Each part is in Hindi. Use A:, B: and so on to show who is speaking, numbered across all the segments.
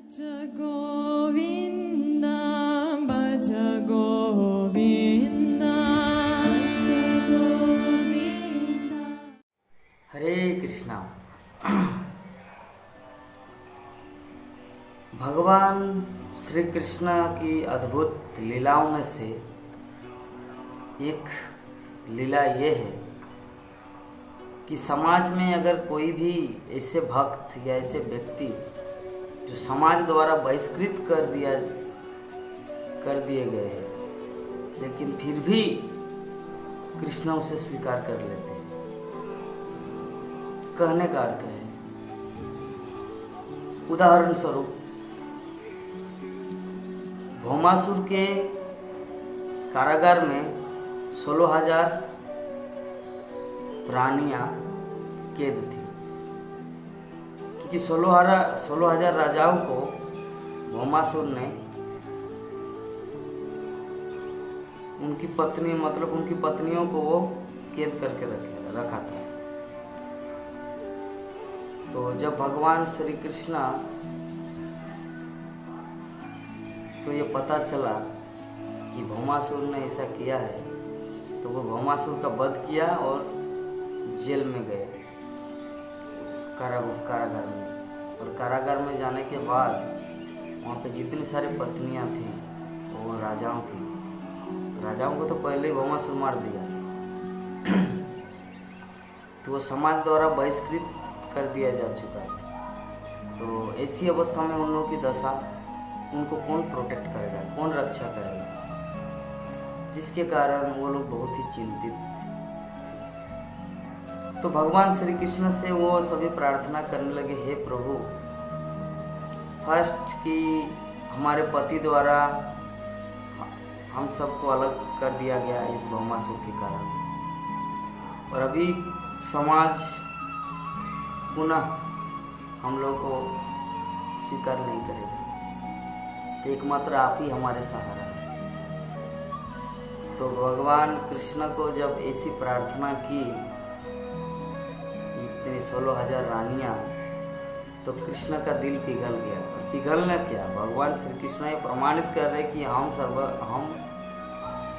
A: भज गोविंद भज गोविंद भज गोविंद।
B: हरे कृष्णा। भगवान श्री कृष्ण की अद्भुत लीलाओं में से एक लीला ये है कि समाज में अगर कोई भी ऐसे भक्त या ऐसे व्यक्ति जो समाज द्वारा बहिष्कृत कर दिए गए हैं, लेकिन फिर भी कृष्ण उसे स्वीकार कर लेते हैं। कहने का अर्थ है, उदाहरण स्वरूप भौमासुर के कारागार में 16,000 प्राणियां कैद थी, क्योंकि 16,000 राजाओं को भौमासुर ने उनकी पत्नियों को वो कैद करके रखा था। तो जब भगवान श्री कृष्ण को ये पता चला कि भौमासुर ने ऐसा किया है, तो वो भौमासुर का वध किया और जेल में गए, कारागार में। और कारागार में जाने के बाद वहाँ पे जितनी सारी पत्नियाँ थीं वो राजाओं को तो पहले ही भौमासुर मार दिया, तो वो समाज द्वारा बहिष्कृत कर दिया जा चुका है। तो ऐसी अवस्था में उन लोगों की दशा, उनको कौन प्रोटेक्ट करेगा, कौन रक्षा करेगा, जिसके कारण वो लोग बहुत ही चिंतित थे। तो भगवान श्री कृष्ण से वो सभी प्रार्थना करने लगे, हे प्रभु, फर्स्ट कि हमारे पति द्वारा हम सबको अलग कर दिया गया इस भौमासुर के कारण, और अभी समाज पुनः हम लोग को स्वीकार नहीं करेगा, तो एकमात्र आप ही हमारे सहारा है। तो भगवान कृष्ण को जब ऐसी प्रार्थना की, इतनी 16,000 रानियां, तो कृष्ण का दिल पिघल गया। और पिघलना क्या, भगवान श्री कृष्ण ये प्रमाणित कर रहे कि हम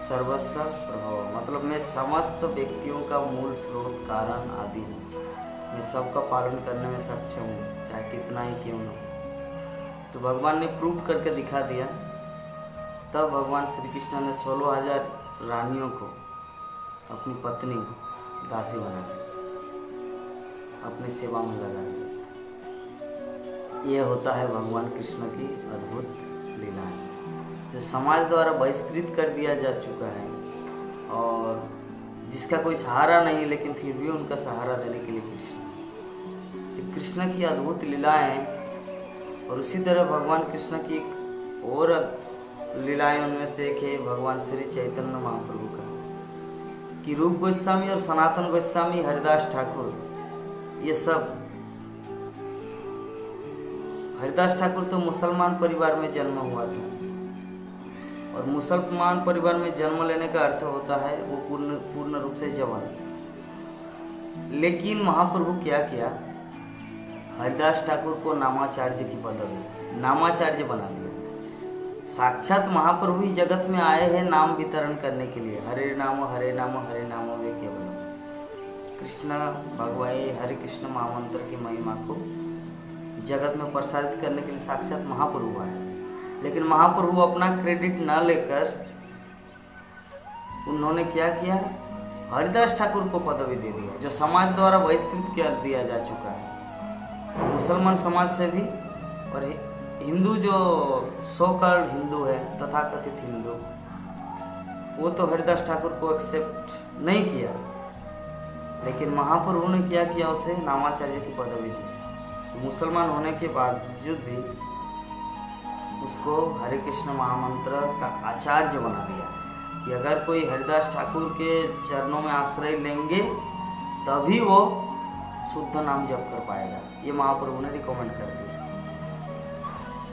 B: सर्वस्व प्रभव, मतलब मैं समस्त व्यक्तियों का मूल स्रोत कारण आदि हूँ, मैं सबका पालन करने में सक्षम हूँ, चाहे कितना ही क्यों न हो। तो भगवान ने प्रूव करके दिखा दिया। तब भगवान श्री कृष्ण ने 16,000 रानियों को अपनी पत्नी दासी बना दी, अपनी सेवा में लगा दी। ये होता है भगवान कृष्ण की अद्भुत लीला है, जो समाज द्वारा बहिष्कृत कर दिया जा चुका है और जिसका कोई सहारा नहीं, लेकिन फिर भी उनका सहारा देने के लिए कृष्ण की अद्भुत लीलाएं। और उसी तरह भगवान कृष्ण की एक और लीलाएं, उनमें से एक है भगवान श्री चैतन्य महाप्रभु का, कि रूप गोस्वामी और सनातन गोस्वामी, हरिदास ठाकुर, ये सब, हरिदास ठाकुर तो मुसलमान परिवार में जन्म हुआ था, और मुसलमान परिवार में जन्म लेने का अर्थ होता है वो पूर्ण रूप से जवान। लेकिन महाप्रभु क्या किया, हरिदास ठाकुर को नामाचार्य की पदवी, नामाचार्य बना दिया। साक्षात महाप्रभु ही जगत में आए हैं नाम वितरण करने के लिए, हरे नाम हरे नाम हरे नाम वे केवल। कृष्ण भगवान हरे कृष्ण महामंत्र की महिमा को जगत में प्रसारित करने के लिए साक्षात महाप्रभु आए। लेकिन महाप्रभु अपना क्रेडिट न लेकर उन्होंने क्या किया, हरिदास ठाकुर को पदवी दे दिया, जो समाज द्वारा बहिष्कृत कर दिया जा चुका है, मुसलमान समाज से भी। और हिंदू जो सो-कॉल्ड हिंदू है, तथाकथित हिंदू, वो तो हरिदास ठाकुर को एक्सेप्ट नहीं किया, लेकिन महाप्रभु ने क्या किया, उसे नामाचार्य की पदवी दी। तो मुसलमान होने के बावजूद भी उसको हरे कृष्ण महामंत्र का आचार्य बना दिया, कि अगर कोई हरिदास ठाकुर के चरणों में आश्रय लेंगे तभी वो शुद्ध नाम जप कर पाएगा। ये महाप्रभु ने रिकमेंड कर दिया।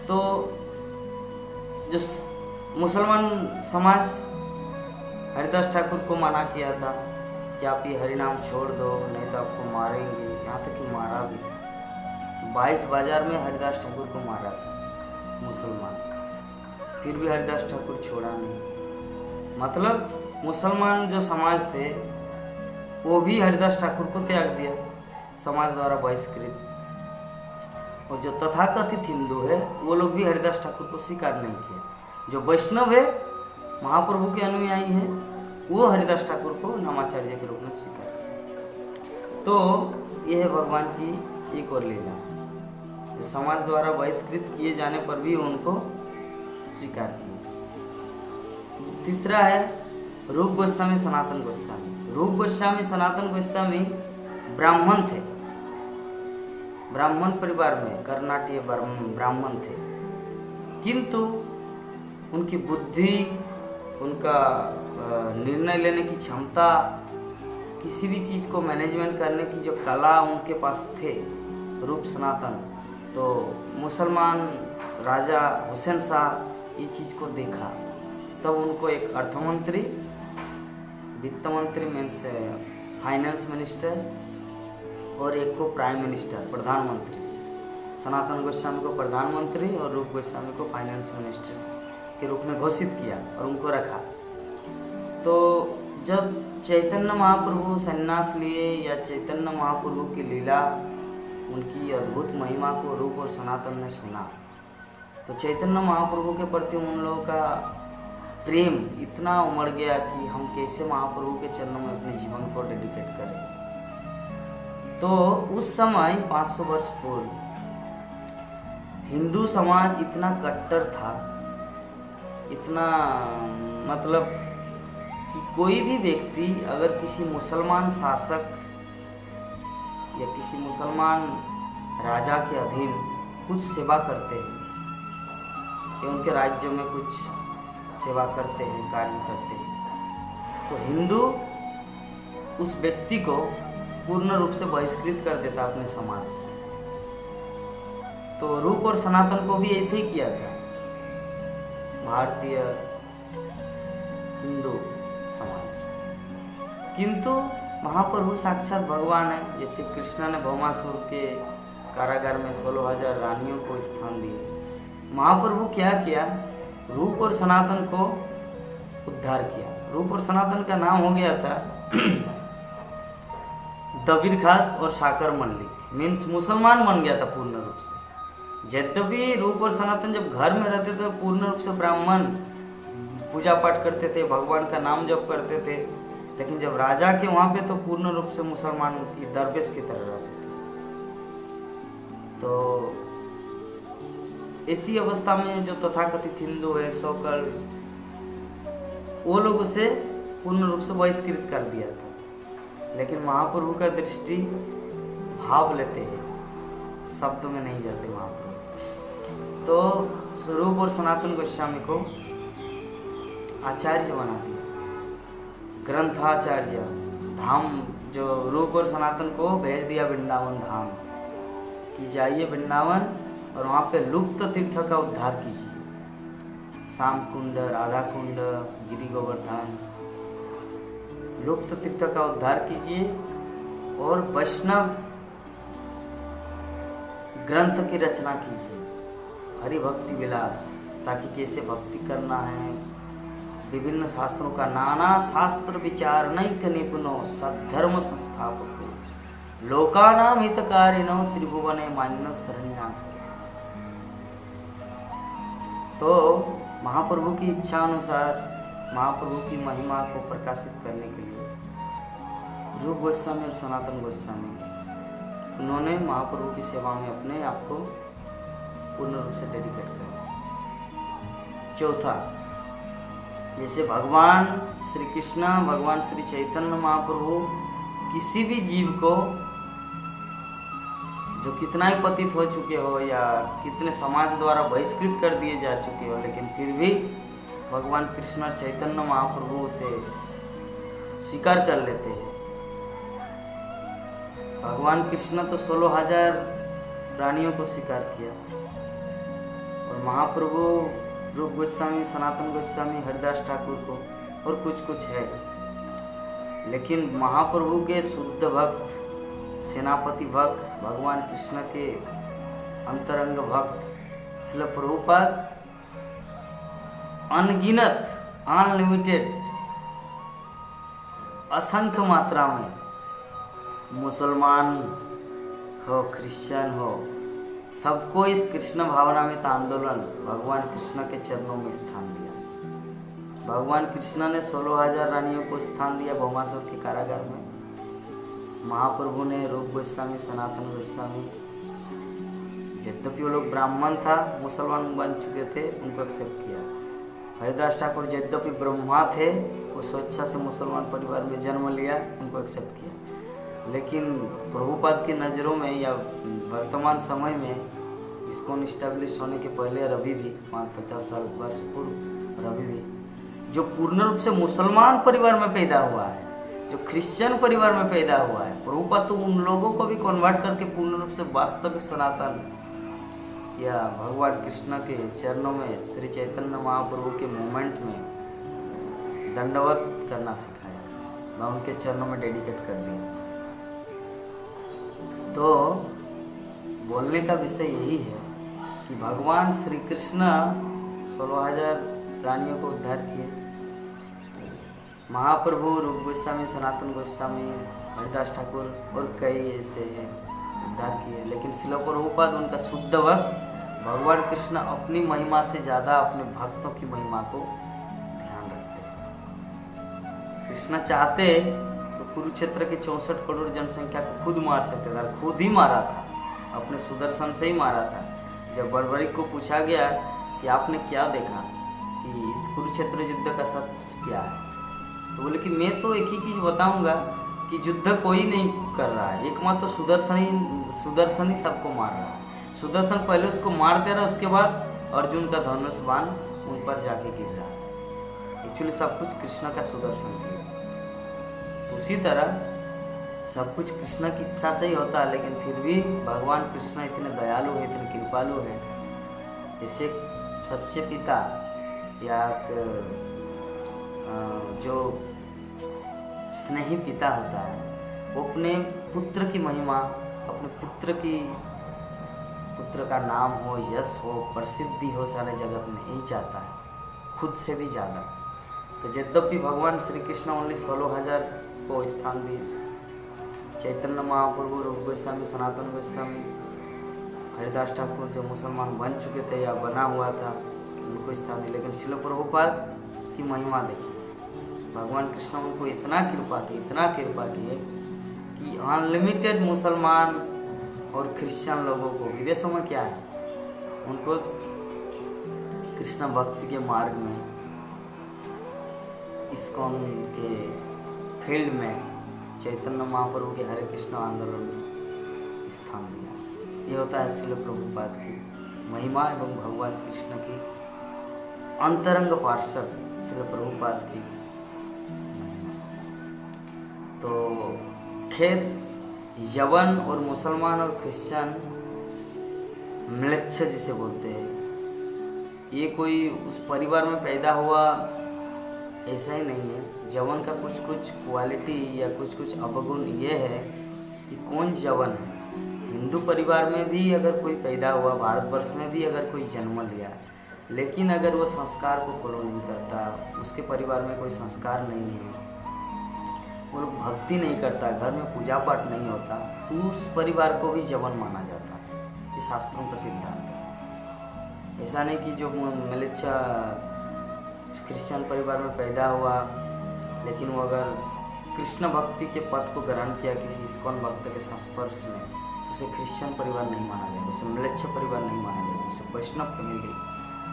B: तो जो मुसलमान समाज हरिदास ठाकुर को मना किया था कि आप ये हरिनाम छोड़ दो, नहीं तो आपको मारेंगे, यहाँ तक कि मारा भी था। 22 बाजार में हरिदास ठाकुर को मारा था। मुसलमान, फिर भी हरिदास ठाकुर छोड़ा नहीं। मतलब मुसलमान जो समाज थे वो भी हरिदास ठाकुर को त्याग दिया, समाज द्वारा बहिष्कृत। और जो तथाकथित हिंदू है वो लोग भी हरिदास ठाकुर को स्वीकार नहीं किया। जो वैष्णव है, महाप्रभु के अनुयायी है, वो हरिदास ठाकुर को नामाचार्य के रूप में स्वीकार किया। तो यह है भगवान की एक और लीला, जो समाज द्वारा बहिष्कृत किए जाने पर भी उनको स्वीकार किया। तीसरा है रूप गोस्वामी सनातन गोस्वामी। रूप गोस्वामी सनातन गोस्वामी ब्राह्मण थे, ब्राह्मण परिवार में कर्नाटीय ब्राह्मण थे, किंतु उनकी बुद्धि, उनका निर्णय लेने की क्षमता, किसी भी चीज़ को मैनेजमेंट करने की जो कला उनके पास थे, रूप सनातन, तो मुसलमान राजा हुसैन शाह ये चीज़ को देखा, तब उनको एक अर्थमंत्री, वित्त मंत्री मीन्स फाइनेंस मिनिस्टर, और एक को प्राइम मिनिस्टर प्रधानमंत्री, सनातन गोस्वामी को प्रधानमंत्री और रूप गोस्वामी को फाइनेंस मिनिस्टर के रूप में घोषित किया और उनको रखा। तो जब चैतन्य महाप्रभु संन्यास लिए या चैतन्य महाप्रभु की लीला, उनकी अद्भुत महिमा को रूप और सनातन ने सुना, तो चैतन्य महाप्रभु के प्रति उन लोगों का प्रेम इतना उमड़ गया कि हम कैसे महाप्रभु के चरणों में अपने जीवन को डेडिकेट करें। तो उस समय 500 वर्ष पूर्व हिंदू समाज इतना कट्टर था, इतना मतलब कि कोई भी व्यक्ति अगर किसी मुसलमान शासक या किसी मुसलमान राजा के अधीन कुछ सेवा करते हैं, कि उनके राज्य में कुछ सेवा करते हैं, कार्य करते हैं, तो हिंदू उस व्यक्ति को पूर्ण रूप से बहिष्कृत कर देता अपने समाज से। तो रूप और सनातन को भी ऐसे ही किया था भारतीय हिंदू समाज। किंतु महाप्रभु साक्षात भगवान है। जैसे कृष्ण ने भौमासुर के कारागार में 16,000 रानियों को स्थान दिए, महाप्रभु क्या किया, रूप और सनातन को उद्धार किया। रूप और सनातन का नाम हो गया था दबीर खास और शाकर मल्लिक, मीन्स मुसलमान बन गया था पूर्ण रूप से। यद्यपि रूप और सनातन जब घर में रहते थे पूर्ण रूप से ब्राह्मण, पूजा पाठ करते थे, भगवान का नाम जप करते थे, लेकिन जब राजा के वहाँ पे तो पूर्ण रूप से मुसलमान की दरवेश की तरह रहते थे। तो ऐसी अवस्था में जो तथाकथित हिंदू है सोकल, वो लोग उसे पूर्ण रूप से बहिष्कृत कर दिया था। लेकिन महाप्रभु का दृष्टि भाव लेते हैं, शब्द में नहीं जाते महाप्रभु। तो रूप और सनातन गोस्वामी को आचार्य बना दिया, ग्रंथाचार्य। धाम जो रूप और सनातन को भेज दिया वृंदावन धाम कि जाइए वृंदावन और वहाँ पे लुप्त तीर्थ का उद्धार कीजिए। श्याम कुंड, राधा कुंड, गिरि गोवर्धन, लुप्त तीर्थ का उद्धार कीजिए और वैष्णव ग्रंथ की रचना कीजिए, हरि भक्ति विलास, ताकि कैसे भक्ति करना है, विभिन्न शास्त्रों का नाना शास्त्र विचार नैक निपुणो सद्धर्म संस्थापको लोकानां हितकारिणो त्रिभुवने मान्य शरण्यागतो। तो महाप्रभु की इच्छा अनुसार महाप्रभु की महिमा को प्रकाशित करने के लिए रूप गोस्वामी और सनातन गोस्वामी उन्होंने महाप्रभु की सेवा में अपने आप को पूर्ण रूप से डेडिकेट कर दिया। चौथा, जैसे भगवान श्री कृष्ण, भगवान श्री चैतन्य महाप्रभु किसी भी जीव को जो कितना ही पतित हो चुके हो या कितने समाज द्वारा बहिष्कृत कर दिए जा चुके हो, लेकिन फिर भी भगवान कृष्ण और चैतन्य महाप्रभु से स्वीकार कर लेते हैं। भगवान कृष्ण तो 16,000 प्राणियों को स्वीकार किया और महाप्रभु रूप गोस्वामी, सनातन गोस्वामी, हरिदास ठाकुर को और कुछ है। लेकिन महाप्रभु के शुद्ध भक्त, सेनापति भक्त, भगवान कृष्ण के अंतरंग भक्त श्रील प्रभुपाद अनगिनत, अनलिमिटेड, असंख्य मात्रा में मुसलमान हो, क्रिश्चियन हो, सबको इस कृष्ण भावनामृत आंदोलन भगवान कृष्ण के चरणों में स्थान दिया। भगवान कृष्ण ने 16,000 रानियों को स्थान दिया भौमासुर के कारागार में। महाप्रभु ने रूप गोस्वामी, सनातन गोस्वामी, यद्यपि वो लोग ब्राह्मण था, मुसलमान बन चुके थे, उनको एक्सेप्ट किया। हरिदास ठाकुर यद्यपि ब्रह्मा थे, वो स्वेच्छा से मुसलमान परिवार में जन्म लिया, उनको एक्सेप्ट किया। लेकिन प्रभुपाद की नज़रों में या वर्तमान समय में इस्कॉन इस्टेब्लिश होने के पहले और अभी भी 50 साल वर्ष पूर्व और अभी भी जो पूर्ण रूप से मुसलमान परिवार में पैदा हुआ है, जो क्रिश्चियन परिवार में पैदा हुआ है, प्रभुपाद तो उन लोगों को भी कन्वर्ट करके पूर्ण रूप से वास्तविक सनातन या भगवान कृष्ण के चरणों में श्री चैतन्य महाप्रभु के मोमेंट में दंडवत करना सिखाया, मैं उनके चरणों में डेडिकेट कर दिया। तो बोलने का विषय यही है कि भगवान श्री कृष्ण 16,000 प्राणियों को उद्धार किए। महाप्रभु रूप गोस्वामी, सनातन गोस्वामी, हरिदास ठाकुर और कई ऐसे हैं उद्धार किए। लेकिन श्रील प्रभुपाद उनका शुद्ध भक्त भगवान कृष्ण अपनी महिमा से ज़्यादा अपने भक्तों की महिमा को ध्यान रखते हैं। कृष्ण चाहते तो कुरुक्षेत्र के 64 करोड़ जनसंख्या को खुद मार सकते थे, खुद ही मारा था, अपने सुदर्शन से ही मारा था। जब बड़बड़ी को पूछा गया कि आपने क्या देखा, कि इस कुरुक्षेत्र युद्ध का सच क्या है, तो बोले कि मैं तो एक ही चीज़ बताऊंगा कि युद्ध कोई नहीं कर रहा है, एकमात्र सुदर्शन ही सबको मार रहा है। सुदर्शन पहले उसको मार दे रहा है, उसके बाद अर्जुन का धनुष बाण उन पर जाके गिर रहा है। एक्चुअली सब कुछ कृष्ण का सुदर्शन थी। तो उसी तरह सब कुछ कृष्ण की इच्छा से ही होता है, लेकिन फिर भी भगवान कृष्ण इतने दयालु है, इतने कृपालु है। जैसे सच्चे पिता या जो स्नेही पिता होता है, वो अपने पुत्र की महिमा, अपने पुत्र का नाम हो, यश हो, प्रसिद्धि हो सारे जगत में, यही चाहता है, खुद से भी ज़्यादा। तो यद्यपि भगवान श्री कृष्ण ओनली 16,000 को स्थान दिए, चैतन्य महाप्रभु, रूप गोस्वामी, सनातन गोस्वामी, हरिदास ठाकुर जो मुसलमान बन चुके थे या बना हुआ था, उनको स्थान दिए। लेकिन श्रील प्रभुपाद की महिमा देखिए, भगवान कृष्ण उनको इतना कृपा की है कि अनलिमिटेड मुसलमान और क्रिश्चियन लोगों को, विदेशों में क्या है, उनको कृष्ण भक्ति के मार्ग में, इस्कॉन के फील्ड में, चैतन्य महाप्रभु के हरे कृष्ण आंदोलन में स्थान दिया। ये होता है श्रील प्रभुपाद की महिमा एवं भगवान कृष्ण की अंतरंग पार्षद श्रील प्रभुपाद की महिमा। तो खैर, यवन और मुसलमान और क्रिश्चियन म्लेच्छ जिसे बोलते हैं, ये कोई उस परिवार में पैदा हुआ ऐसा ही नहीं है। यवन का कुछ कुछ क्वालिटी या कुछ कुछ अवगुण ये है कि कौन यवन है। हिंदू परिवार में भी अगर कोई पैदा हुआ, भारतवर्ष में भी अगर कोई जन्म लिया, लेकिन अगर वो संस्कार को फॉलो नहीं करता, उसके परिवार में कोई संस्कार नहीं है, वो लोग भक्ति नहीं करता, घर में पूजा पाठ नहीं होता, तो उस परिवार को भी यवन माना जाता है। ये शास्त्रों का सिद्धांत है। ऐसा नहीं कि जो म्लेच्छ क्रिश्चियन परिवार में पैदा हुआ, लेकिन वो अगर कृष्ण भक्ति के पद को ग्रहण किया किसी इस्कॉन भक्त के संस्पर्श में, तो उसे क्रिश्चियन परिवार नहीं माना जाएगा, उसे म्लेच्छ परिवार नहीं माना जाएगा, उसे वैष्णव फैमिली,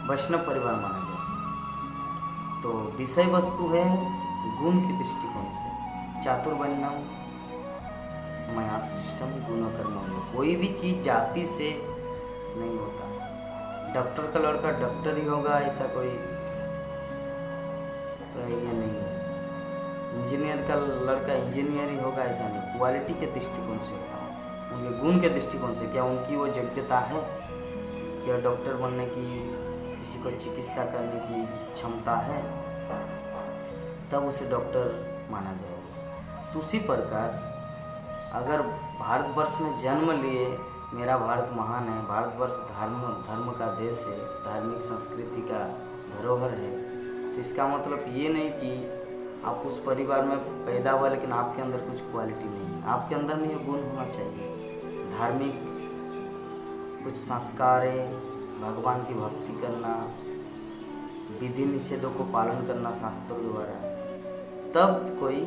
B: वैष्णव परिवार माना जाएगा। तो विषय वस्तु है गुण की दृष्टिकोण से, चातुर्वर्ण्यम मया सृष्टम गुणकर्मण्यम। कोई भी चीज़ जाति से नहीं होता। डॉक्टर का लड़का डॉक्टर ही होगा ऐसा कोई तो ये नहीं है, इंजीनियर का लड़का इंजीनियर ही होगा ऐसा नहीं। क्वालिटी के दृष्टिकोण से होता है, उनके गुण के दृष्टिकोण से, क्या उनकी वो योग्यता है, क्या डॉक्टर बनने की, किसी को चिकित्सा करने की क्षमता है, तब उसे डॉक्टर माना जाएगा। तो उसी प्रकार अगर भारतवर्ष में जन्म लिए मेरा भारत महान है, भारतवर्ष धर्म का देश है, धार्मिक संस्कृति का धरोहर है। तो इसका मतलब ये नहीं कि आप उस परिवार में पैदा हुआ लेकिन आपके अंदर कुछ क्वालिटी नहीं है। आपके अंदर में ये गुण होना चाहिए, धार्मिक कुछ संस्कार है, भगवान की भक्ति करना, विधि निषेधों को पालन करना शास्त्रों द्वारा, तब कोई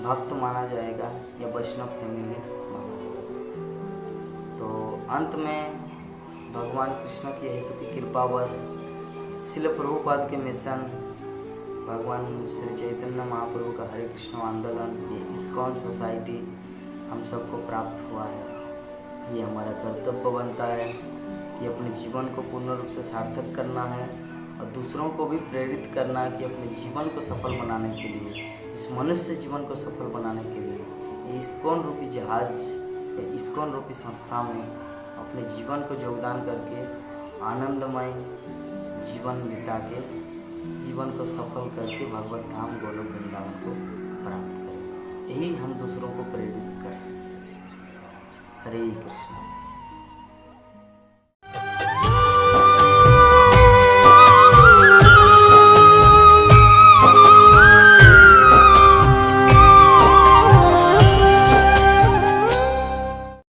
B: भक्त माना जाएगा या वैष्णव फैमिली माना जाएगा। तो अंत में भगवान कृष्ण की हेतु की कृपावश श्रील प्रभुपाद के मिशन, भगवान श्री चैतन्य महाप्रभु का हरे कृष्ण आंदोलन, ये इस्कॉन सोसाइटी हम सबको प्राप्त हुआ है। ये हमारा कर्तव्य बनता है कि अपने जीवन को पूर्ण रूप से सार्थक करना है और दूसरों को भी प्रेरित करना है कि अपने जीवन को सफल बनाने के लिए, इस मनुष्य जीवन को सफल बनाने के लिए ये इस्कॉन रूपी जहाज या इस्कॉन रूपी संस्था में अपने जीवन को योगदान करके आनंदमय जीवन बिता के जीवन को सफल करके भगवत धाम गोलोक वृंदावन को प्राप्त करें। यही हम दूसरों को प्रेरित कर सकते हैं। हरे कृष्ण।